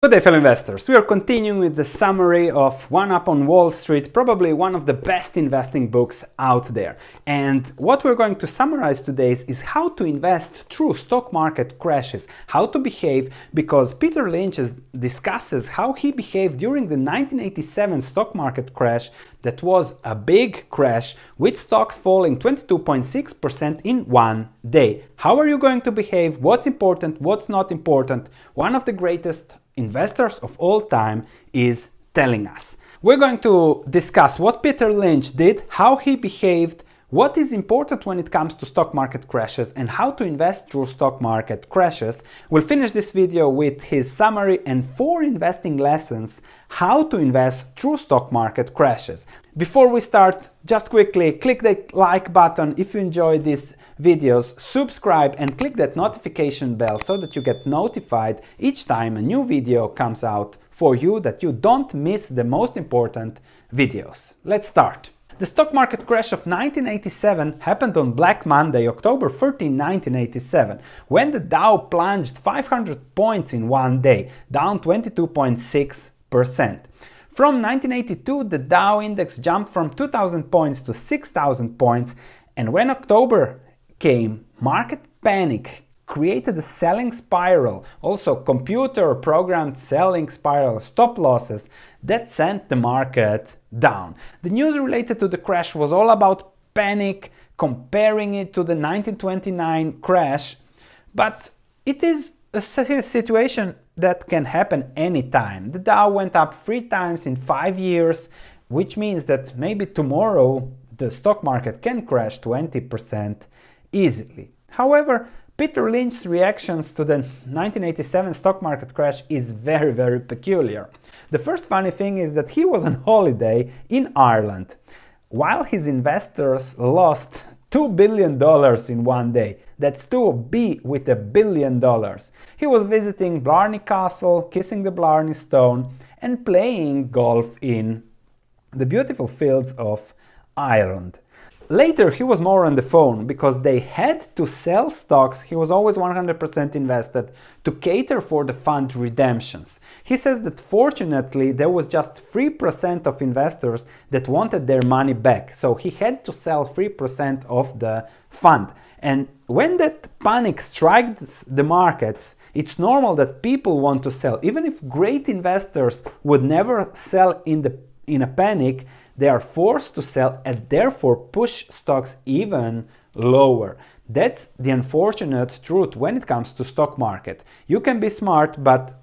Good day, fellow investors. We are continuing with the summary of One Up on Wall Street, probably one of the best investing books out there. And what we're going to summarize today is how to invest through stock market crashes, how to behave, because Peter Lynch discusses how he behaved during the 1987 stock market crash. That was a big crash with stocks falling 22.6% in one day. How are you going to behave? What's important? What's not important? One of the greatest investors of all time is telling us. We're going to discuss what Peter Lynch did, how he behaved, what is important when it comes to stock market crashes, and how to invest through stock market crashes. We'll finish this video with his summary and 4 investing lessons how to invest through stock market crashes. Before we start, just quickly click the like button if you enjoy these videos, subscribe and click that notification bell so that you get notified each time a new video comes out for you, that you don't miss the most important videos. Let's start. The stock market crash of 1987 happened on Black Monday, October 13, 1987, when the Dow plunged 500 points in one day, down 22.6%. From 1982, the Dow index jumped from 2,000 points to 6,000 points, and when October came, market panic created a selling spiral, also computer programmed selling spiral, stop losses that sent the market down. The news related to the crash was all about panic, comparing it to the 1929 crash, but it is a situation that can happen anytime. The Dow went up 3 times in 5 years, which means that maybe tomorrow the stock market can crash 20% easily. However, Peter Lynch's reactions to the 1987 stock market crash is very peculiar. The first funny thing is that he was on holiday in Ireland while his investors lost $2 billion in one day. That's 2B with $1 billion. He was visiting Blarney Castle, kissing the Blarney Stone, and playing golf in the beautiful fields of Ireland. Later, he was more on the phone because they had to sell stocks. He was always 100% invested to cater for the fund redemptions. He says that fortunately, there was just 3% of investors that wanted their money back. So he had to sell 3% of the fund. And when that panic strikes the markets, it's normal that people want to sell. Even if great investors would never sell in a panic, they are forced to sell and therefore push stocks even lower. That's the unfortunate truth when it comes to stock market. You can be smart, but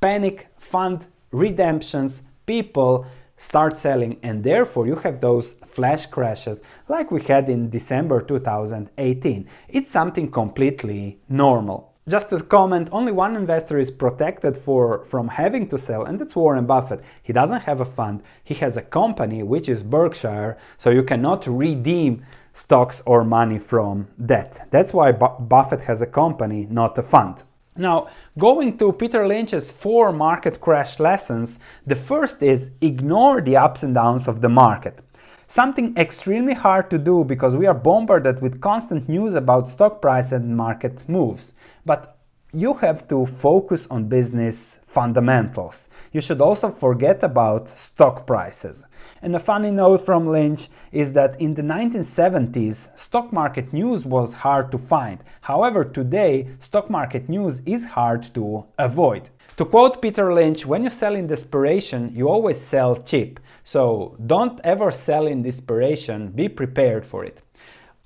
panic, fund redemptions, people start selling, and therefore you have those flash crashes like we had in December 2018. It's something completely normal. Just a comment, only one investor is protected from having to sell, and that's Warren Buffett. He doesn't have a fund. He has a company, which is Berkshire, so you cannot redeem stocks or money from that. That's why Buffett has a company, not a fund. Now, going to Peter Lynch's 4 market crash lessons, the first is ignore the ups and downs of the market. Something extremely hard to do because we are bombarded with constant news about stock price and market moves. But you have to focus on business fundamentals. You should also forget about stock prices. And a funny note from Lynch is that in the 1970s, stock market news was hard to find. However, today, stock market news is hard to avoid. To quote Peter Lynch, when you sell in desperation, you always sell cheap. So don't ever sell in desperation, be prepared for it.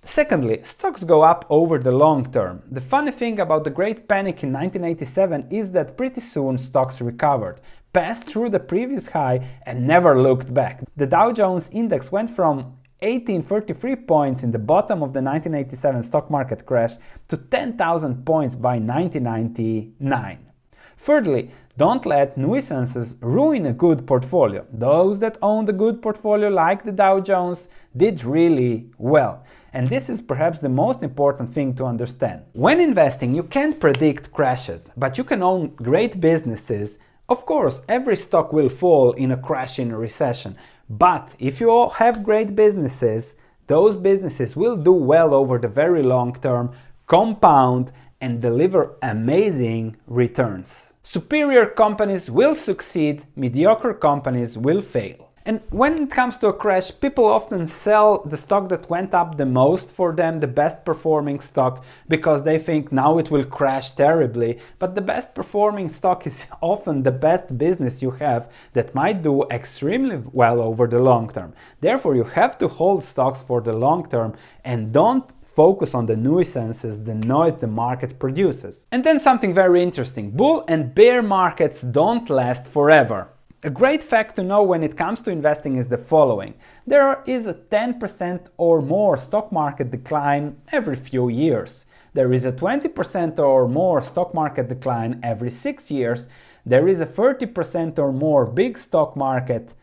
Secondly, stocks go up over the long term. The funny thing about the Great Panic in 1987 is that pretty soon stocks recovered, passed through the previous high and never looked back. The Dow Jones index went from 1833 points in the bottom of the 1987 stock market crash to 10,000 points by 1999. Thirdly, don't let nuisances ruin a good portfolio. Those that owned a good portfolio like the Dow Jones did really well. And this is perhaps the most important thing to understand. When investing, you can't predict crashes, but you can own great businesses. Of course, every stock will fall in a crash, in a recession. But if you all have great businesses, those businesses will do well over the very long term, compound, and deliver amazing returns. Superior companies will succeed, mediocre companies will fail. And when it comes to a crash, people often sell the stock that went up the most for them, the best performing stock, because they think now it will crash terribly. But the best performing stock is often the best business you have that might do extremely well over the long term. Therefore, you have to hold stocks for the long term and don't focus on the nuisances, the noise the market produces. And then something very interesting. Bull and bear markets don't last forever. A great fact to know when it comes to investing is the following. There is a 10% or more stock market decline every few years. There is a 20% or more stock market decline every 6 years. There is a 30% or more big stock market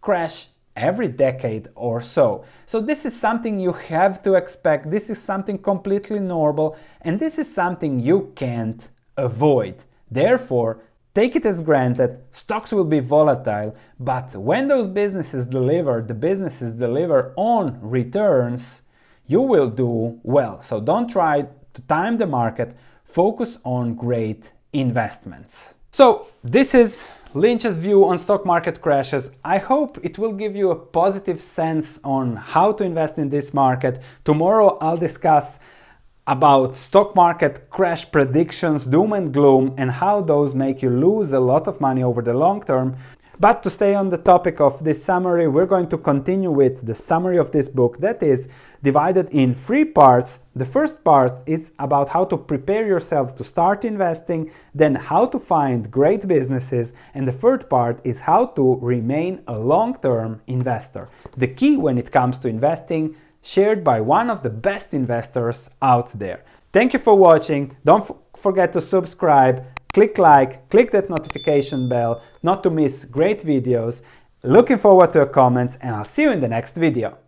crash every decade or so. So this is something you have to expect. This is something completely normal, and this is something you can't avoid. Therefore, take it as granted, stocks will be volatile, but when those businesses deliver on returns, you will do well. So don't try to time the market, focus on great investments. So this is Lynch's view on stock market crashes. I hope it will give you a positive sense on how to invest in this market. Tomorrow I'll discuss about stock market crash predictions, doom and gloom, and how those make you lose a lot of money over the long term. But to stay on the topic of this summary, we're going to continue with the summary of this book that is divided in 3 parts. The first part is about how to prepare yourself to start investing, then how to find great businesses, and the third part is how to remain a long-term investor. The key when it comes to investing, shared by one of the best investors out there. Thank you for watching. Don't forget to subscribe, click like, click that notification bell not to miss great videos. Looking forward to your comments, and I'll see you in the next video.